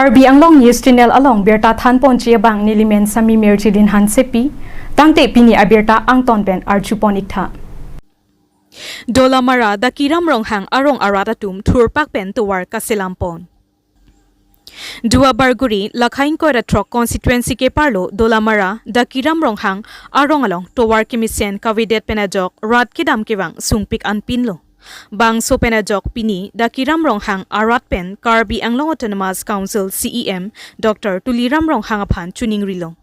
Karbi Anglong News Channel along Berta Than Ponchia Bang Nilimen Sami Merchilin Han Sepi Tangte Pini Aberta Angton Ben Archuponikta Dolamara da Kiram Ronghang Arong Aratatum Turpak Ben Tuwar Kasilampon Dua Barguri Lakhain Kora Trok constituency ke parlo Dolamara da Kiram Ronghang Arong along Tuwar Kimisen Kavidet Penajok Rat Kidam Kiwang Sungpik Anpinlo Bangso Penajok Pini da Kiram Ronghang Arat Pen Karbi Anglong Autonomous Council CEM Dr. Tuliram Ronghang Aphan Chuning Rilong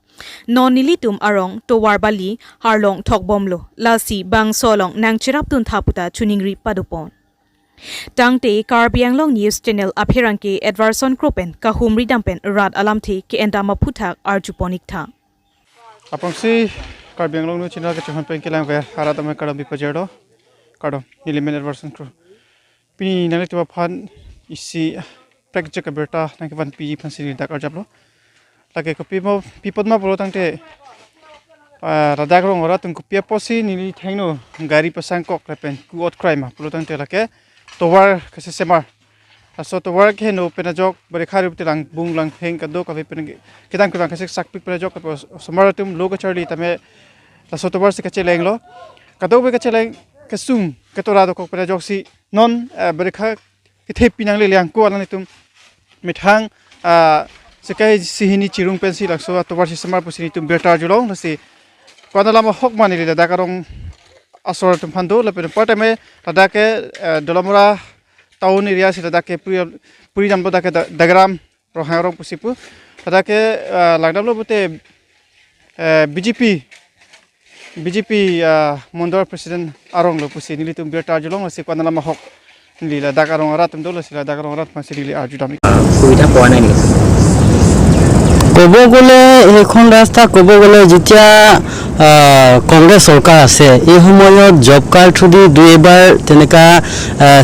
Non nilitum arong Towar Bali Harlong Tokbomlo Lasi Bangsolong Nang Chiraptun Thaputa Chuning Ri Padupon Tangte Karbi Anglong News Channel Aphiranke Edwarson Kropen Kahumri Dampen Rat Alamthi ke Endama Puthak Arjuponikta Apangsi Karbi Anglong News Channel ke Chuhan Pen ke lang ver Haratama Kadam Bipajero Kadam Nilimen Edwarson Kro Pini Nalik Tuwa Phan isi Prakjak Berta Nangkivan PG Pansini Dak Arjablo Lagi kopi mau pipot mau pulau tangte radak rong orang tungku pia posi nili thengno gari pasang kok lepen kuot crime mah pulau tangte lagi towar kasih semar aso towar ke no penajok berekhari betelang bung lang heng kado kafe pen kita kurang kasih sakpik penajok kapo semar tum logo charli tame aso towar se kecil lenglo kado be kecil leng kesum ketorado kok penajok si non berekhar kita pinang leliang kuat lang tum mithang Sekai sihini cirung pensi lakso atau warsi semar pusini tum bertar julong nasi kuana lama hok mani lida dakarong asor tum pandu lepas pertama ladake dolamura tahun area si ladake puri jam ladake dagram rohangrong pusipu ladake lagdam lo bute BJP Mondor Presiden Arong lo pusini litum bertar julong nasi kuana lama hok lila dakarong arat tum dolo sila dakarong arat masih lili arjudami. Kuida puana ni. ক'ব গ'লে এইখন ৰাস্তা ক'ব গ'লে যেতিয়া কংগ্ৰেছ চৰকাৰ আছে এই সময়ত জব কাৰ্ড থ্ৰুদি দুইবাৰ তেনেকা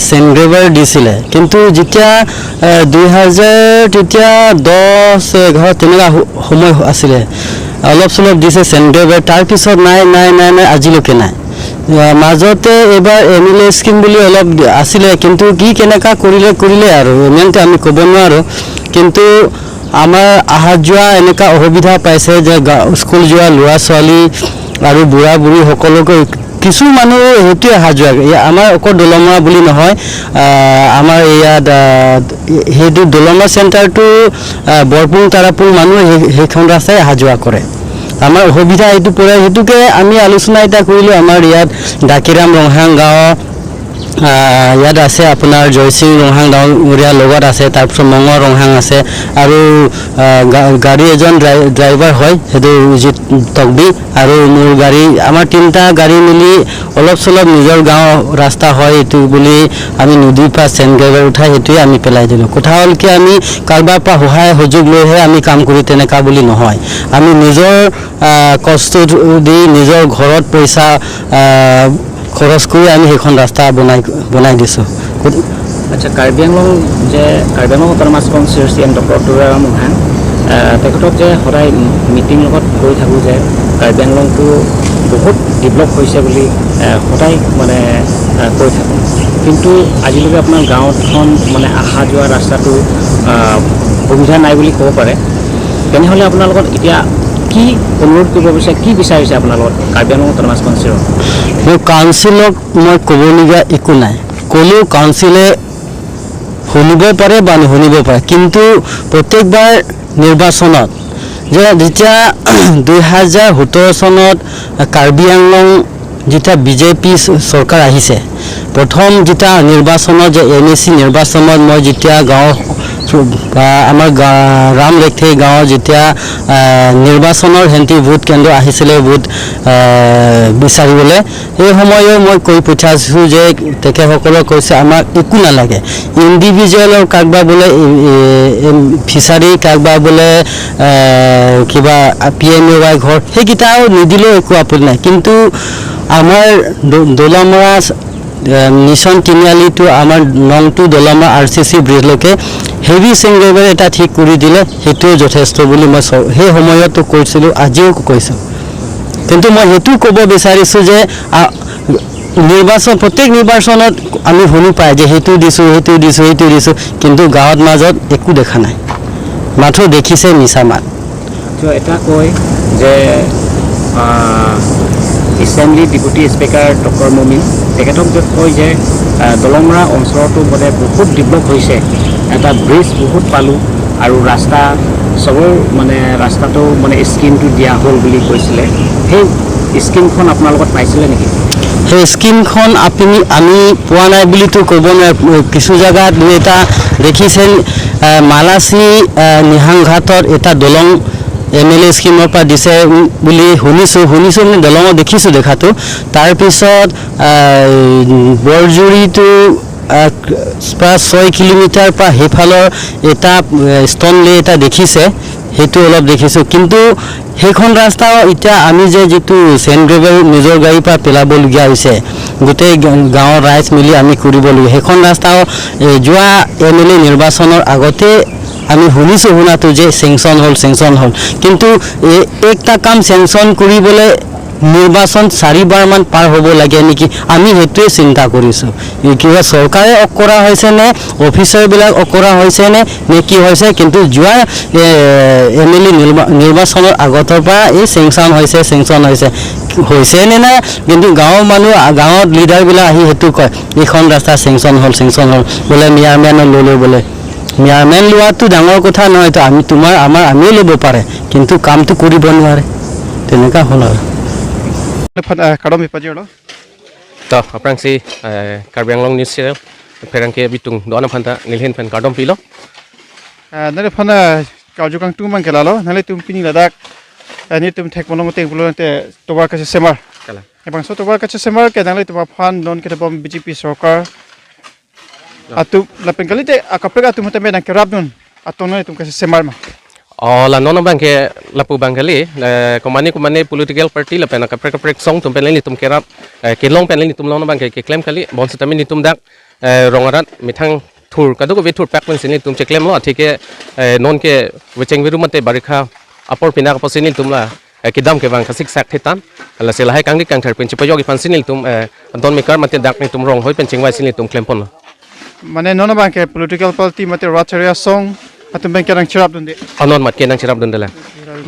চেনগ্ৰেভাৰ দিছিলে কিন্তু যেতিয়া 2000 তেতিয়া 10-11 তেনেকা সময় আছিলে অলপ চলপ দিছে চেনগ্ৰেভাৰ তাৰ পিছত নাই আজিলৈকে নাই মাজতে এবাৰ এমএলএ স্কিম বুলি অলপ আছিলে কিন্তু কি কেনেকা কৰিলে আৰু ইমানতে আমি ক'ব নোৱাৰো কিন্তু আমাৰ আহা যোৱা এনেকা অসুবিধা পাইছে যে স্কুল যোৱা লৰা ছোৱালী আৰু বুঢ়া বুঢ়ী সকলোকে কিছু মানুহ হেতু আহা যোৱা আমাৰ অকল দলমা বুলি নহয় আমাৰ ইয়াত হেতু দলমা চেণ্টাৰটো বৰপুং তাৰাপুং মানুহ সেইখন ৰাস্তাই আহা যোৱা কৰে আমাৰ অসুবিধা এইটো পৰে হেতুকে আমি আলোচনা এটা কৰিলো আমাৰ ইয়াত ডাকিৰাম ৰংহাং গাঁও ইয়াত আছে আপোনাৰ জয়সিং ৰংহাং ডাঙৰীয়া লগত আছে তাৰপিছত মঙৰ ৰংহাং আছে আৰু গাড়ী এজন ড্ৰাইভাৰ হয় হেতু তকবি আৰু মোৰ গাড়ী আমাৰ তিনটা গাড়ী মিলি অলপ চলপ নিজৰ গাঁও ৰাস্তা হয় এটো বুলি আমি নদীৰ পাৰ চেনগ্ৰেভাৰ উঠাই হেতুই আমি পেলাই দিলো কথা হ'ল কি আমি কাৰবাৰ পৰা সহায় সুযোগ লৈহে আমি কাম কৰি তেনেকা বুলি নহয় আমি নিজৰ কষ্ট দি নিজৰ ঘৰত পইচা খৰচ কৰি আমি সেইখন ৰাস্তা বনাই দিছো আচ্ছা Karbi Anglong autonomous council CM doctor Tuliram Ronghang তেখেতক যে সদায় মিটিং লগত গৈ থাকো যে কাৰ্বি আংলংটো বহুত ডেভেলপ হৈছে বুলি সদায় মানে কৈ থাকো কিন্তু আজিলৈকে আপোনাৰ গাঁৱখন মানে আহা যোৱা ৰাস্তাটো সুবিধা নাই বুলি ক'ব পাৰে তেনেহ'লে আপোনাৰ লগত এতিয়া কি অনুৰোধ কৰিব বিচাৰে কি বিচাৰিছে আপোনাৰ লগত কাৰ্বি আংলং অটোনমাস কাউন্সিলৰ কাউন্সিলক মই ক'বলগীয়া একো নাই ক'লেও কাউন্সিলে শুনিব পাৰে বা নুশুনিব পাৰে কিন্তু প্ৰত্যেকবাৰ নিৰ্বাচনত যে যেতিয়া 2017 চনত কাৰ্বি আংলং যেতিয়া বিজেপি চৰকাৰ আহিছে প্ৰথম যেতিয়া নিৰ্বাচনত যে NSC নিৰ্বাচনত মই যেতিয়া গাঁও আমাৰ ৰামলেখে গাঁও যেতিয়া নিৰ্বাচনৰ হেন্তি ভোট কেন্দ্ৰ আহিছিলে ভোট বিচাৰিবলৈ এই সময়ত মই কৈ পঠাইছো যে তেখেতসকলক কৈছে আমাক একো নালাগে ইণ্ডিভিজুৱেলৰ কাগবা বোলে ফিচাৰী কাগবা বোলে কিবা PMAY ঘৰ সেইকেইটাও নিদিলেও একো আপত্তি নাই কিন্তু আমাৰ দলামৰা মিছন তিনিআলিটো আমাৰ নংটো দলামৰা RCC ব্ৰিজলৈকে হেভি চেনগ্ৰেভাৰ এটা ঠিক কৰি দিলে সেইটোৱে যথেষ্ট বুলি মই সেই সময়তো কৈছিলোঁ আজিও কৈছোঁ কিন্তু মই হেতু ক'ব বিচাৰিছোঁ যে নিৰ্বাচন প্ৰত্যেক নিৰ্বাচনত আমি শুনি পাই যে হেতু দিছোঁ কিন্তু গাঁৱত মাজত একো দেখা নাই মাত্ৰ দেখিছে মিছা মাত এটা কয় যে এছেম্বলি ডেপুটি স্পীকাৰ ডক্টৰ মমিন তেখেতক যে কয় যে দলমৰা অঞ্চলটো মানে বহুত ডেভেলপ হৈছে এটা ব্ৰিজ বহুত পালোঁ আৰু ৰাস্তা চবৰ মানে ৰাস্তাটো মানে স্কিমটো দিয়া হ'ল বুলি কৈছিলে সেই স্কিমখন আপোনাৰ লগত পাইছিলে নেকি সেই স্কিমখন আমি পোৱা নাই বুলিতো ক'ব নোৱাৰে কিছু জেগাত দুই এটা দেখিছে মালাচী নিহাংঘাটত এটা দলং MLA স্কিমৰ পৰা দিছে বুলি শুনিছোঁ মানে দলঙত দেখিছোঁ দেখাটো তাৰপিছত বৰজুৰিটো প্ৰায় 6 কিলোমিটাৰ পৰা সেইফালৰ এটা ষ্টনলে এটা দেখিছে সেইটো অলপ দেখিছোঁ কিন্তু সেইখন ৰাস্তা এতিয়া আমি যে যিটো চেণ্ড্ৰেবেল নিজৰ গাড়ীৰ পৰা পেলাবলগীয়া হৈছে গোটেই গাঁৱৰ ৰাইজ মিলি আমি কৰিবলগীয়া সেইখন ৰাস্তা যোৱা MLA নিৰ্বাচনৰ আগতে আমি শুনাটো যে চেংচন হ'ল কিন্তু একটা কাম চেংচন কৰিবলৈ নিৰ্বাচন 4বাৰমান পাৰ হ'ব লাগে নেকি আমি সেইটোৱে চিন্তা কৰিছোঁ কিবা চৰকাৰে অকৰা হৈছে নে অফিচাৰবিলাক অকৰা হৈছে নে কি হৈছে কিন্তু যোৱা MLA নিৰ্বাচনৰ আগতৰ পৰা এই চেংচন হৈছে নে নাই কিন্তু গাঁৱৰ মানুহ গাঁৱত লিডাৰবিলাক আহি সেইটো কয় এইখন ৰাস্তা চেংচন হ'ল বোলে মেয়াৰমেনৰ ল'লোঁ বোলে মেয়াৰমেন লোৱাটো ডাঙৰ কথা নহয়তো আমি আমিও ল'ব পাৰে কিন্তু কামটো কৰিব নোৱাৰে তেনেকুৱা হ'ল আৰু kadom ipajero to aprang si Karbi Anglong news channel perang ke bitung doana phanta nilhen pen kadom pilo nare phana kaujukang tu mang kelalo nale tum pini ladak ni tum thek mono mate bulo te tobar kache semar kala ebang so tobar kache semar ke nale tuma fan don ke bom BJP sarkar atu lapen kali te akapre atu mate me na kerap don atone tum kache semar ma la nono bangke lapu bangkali komani political party la pena kapre song tum penlen tum kerap kelong penlen tum nono bangke ke claim kali bon setamin ni tum dak rongarat mithang thur kadu ko bethur pak pensin tum che claim lo thike non ke wecheng viru mate barikha apor pina ko posin tum la kidam ke bang khasik sak thetan la sela hai kangdi kang thar pen che payogi pansin tum don mekar mate dak ni tum rong hoi pen chingwai sin tum claim pon mane nono bangke political party mate racharia song atum bang kerang chirap dunde anon mat kenang chirap dundela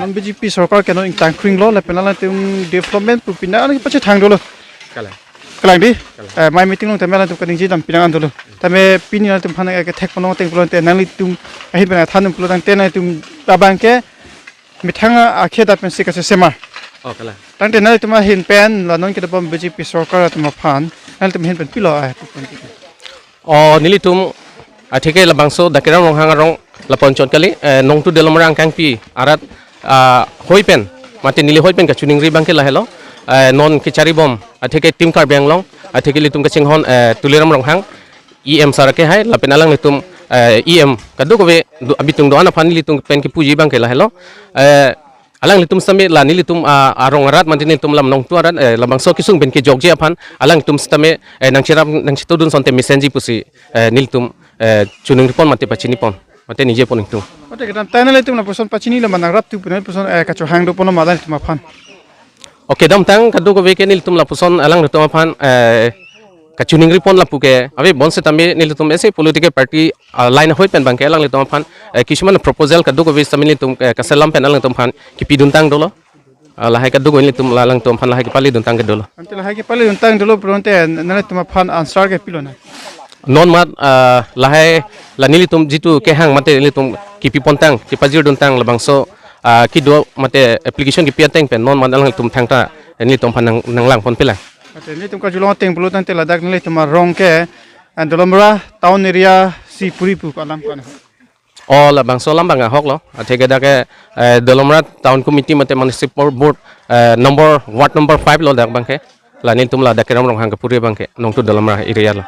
non BJP sarkar keno ing tangkring lo lepena la tum development pu pina ani pache thang dolo kala kalang di mai meeting long tamela tum kaning ji dam pinang dolo tame pini la tum phana ke thek pono teng pulo te nangli tum ahi bana thanum pulo tang te na tum tabang ke mithanga akhe da pen sikase semar kala tang te na tum hin pen la non ke da bom BJP sarkar tum phan nal tum hin pen pilo a nili tum athike la bangso dakira rong hang rong la ponchon kali nong tu delomrang kang pi arat hoipen mate nili hoipen ka chuning ri bangke la helo non kichari bom athike tim kar benglong athike litum ka chinghon tuliram rong hang em sarake hai la penalang litum em kadu ko be abitung do ana phani litum pen ki puji bangke la helo alang litum same la nili tum arong arat mante litum lam nong tu arat la bangso kisung ben ki jogje aphan alang tum stame nang chiram nang chitudun sonte mesenji pusi niltum chuning ripon mate pachini pon mate nije pon itu mate kadam tanale tum na person pachini la manang rap tu punen person ka cho hang do pono madan tum phan okay dam tang kadu ko be ke nil tum la puson alang tum phan ka chuning ripon la puke abe bonse tame nil tum ese political party line hoi pen bang ke alang tum phan kisuman proposal kadu ko be samili tum ka selam pen alang tum phan ki pidun tang dolo la hai kadu ko nil tum alang tum phan la hai ki pali dun tang ke dolo ante la hai ki pali dun tang dolo pronte nale tum phan answer ke pilona non mat lahai la nili tum jitu ke hang mate nili tum ki pipontang ki pajir duntang labang so ki do mate application ki piateng pen non man alang tum thangta nili tum phan nang lang pon pela ate ni tum ka julong teng pulu tang te ladak nile tum rong ke dolomra town area si puri pu alam kan la bang so lam bang hok lo atheke da ke dolomra town committee mate municipal board number ward number 5 lo dak bang ke la nili tum la dakiram rong hang ka puri bang ke nong tu dolomra area lo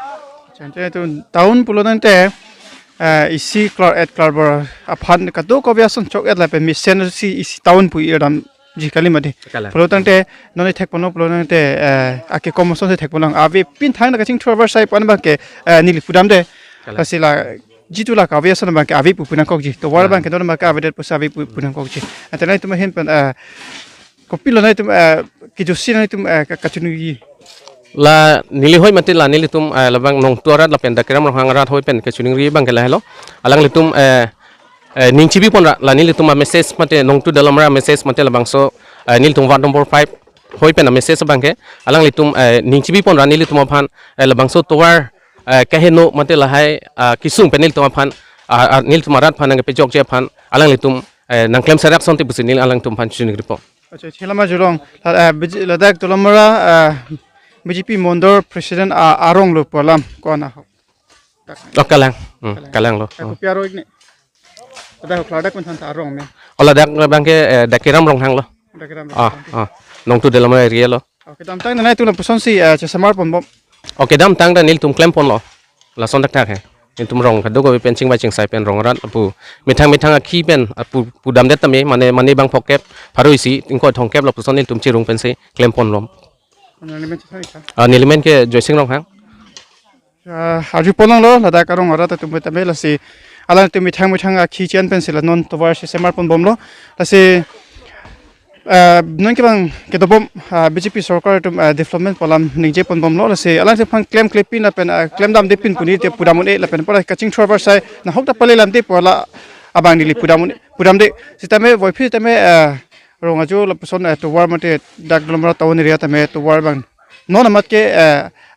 chante tu town pulo tang te isi klar at klarber aphan ka do ko biason chok at la pe mission si isi town pu iram ji kali made pulo tang te noni thek pono pulo tang te ake komoson se thek pono ave pin thang na ka ching trover sai pan ba ke nili pudam de asila jitu la ka biason ba ke ave pu puna kok ji to war ba ke don ma ka ave de pu sa ave pu puna kok ji atanai tu hen pan ko pilo nai tu ki jo sin nai tu ka chunu yi la nili hoi mati la nili tum labang nong tuarat la pen dakiram rong hangarat hoi pen ke chuning ri bang ke la helo alang litum ning chibi pon la nili tuma message mate nong tu dalam ra message mate la bangso nil tum ward number 5 hoi pen message bangke alang litum ning chibi pon ra nili tuma phan la bangso towar kaheno mate la hai kisung penil tuma phan nil tuma rat phan ang pe jok je phan alang litum nang claim sarak sonte businil alang tum phan chuning ripo acha chilama jurong ladak dolomara BJP Mondor President Arong lo polam kona kalang lo aku piaro ini ada kladak pun tanta Arong men ola dak bangke dakiram rong hang lo dakiram nong tu dalam area lo oke tamtang na itu na puson si samar pon bom oke dam tang da nil tum claim pon lo la son dak tak he nil tum rong kado go pen ching ba ching sai pen rong rat apu mithang ki pen pu dam det tame mane bang pokep pharoisi ingko thongkep lo puson nil tum chirung pen se claim pon lom nilimen ke joising rong hang aju ponang lo ladak arong ora ta tumbe tame la si alang tu mithang ki chen pen sila non to war si samar pon bom lo la si non ke bang ke to bom BJP sarkar tum development polam ningje pon bom lo la si alang te phang claim clipin na pen claim dam de pin puni te pudamun e la pen pora kaching thorbar sai na hok ta pale lam te pola abang nili pudam de sitame voipi tame rongajo la person to war mate dak dolomra town area tame to war bang non amat ke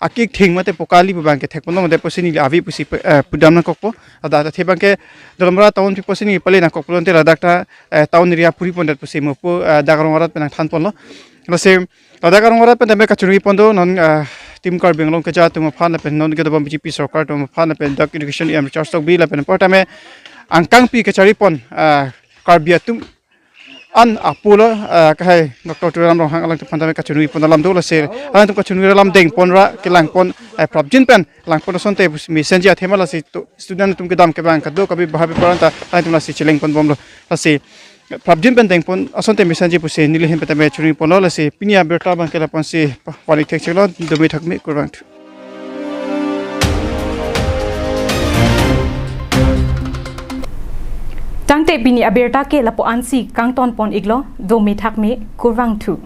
akik thing mate pokali bang ke thekpono mate posini avi pusi pudam na kokpo ada the bang ke dolomra town pi posini pale na kokpo te ladak ta town area puri pondat pusi mo po dagarong pen than ponlo la se dagarong pen tame kachuri pondo non tim kar benglong ke ja tum phan pen non ke do BJP sarkar tum phan pen dak education em charge tok bi la pen portame angkang pi kachari pon kar biatum an apula kahai Dr. Turam Rohang alang tupantame kachunui pon dalam dola se alang tu kachunui dalam deng pon ra kilang pon prabjin pen lang pon sonte mi senja themala si student tum ke dam ke bang kado kabi bahabe paranta alang tum la si chileng pon bomlo la si prabjin pen deng pon asonte mi senji puse nili hem petame chunui pon la si pinia berta bang ke la pon si wali tek chelo domi thakme kurang Tangte bini aberta ke lapo ansi kang ton pon iglo do me thak me kurwang thu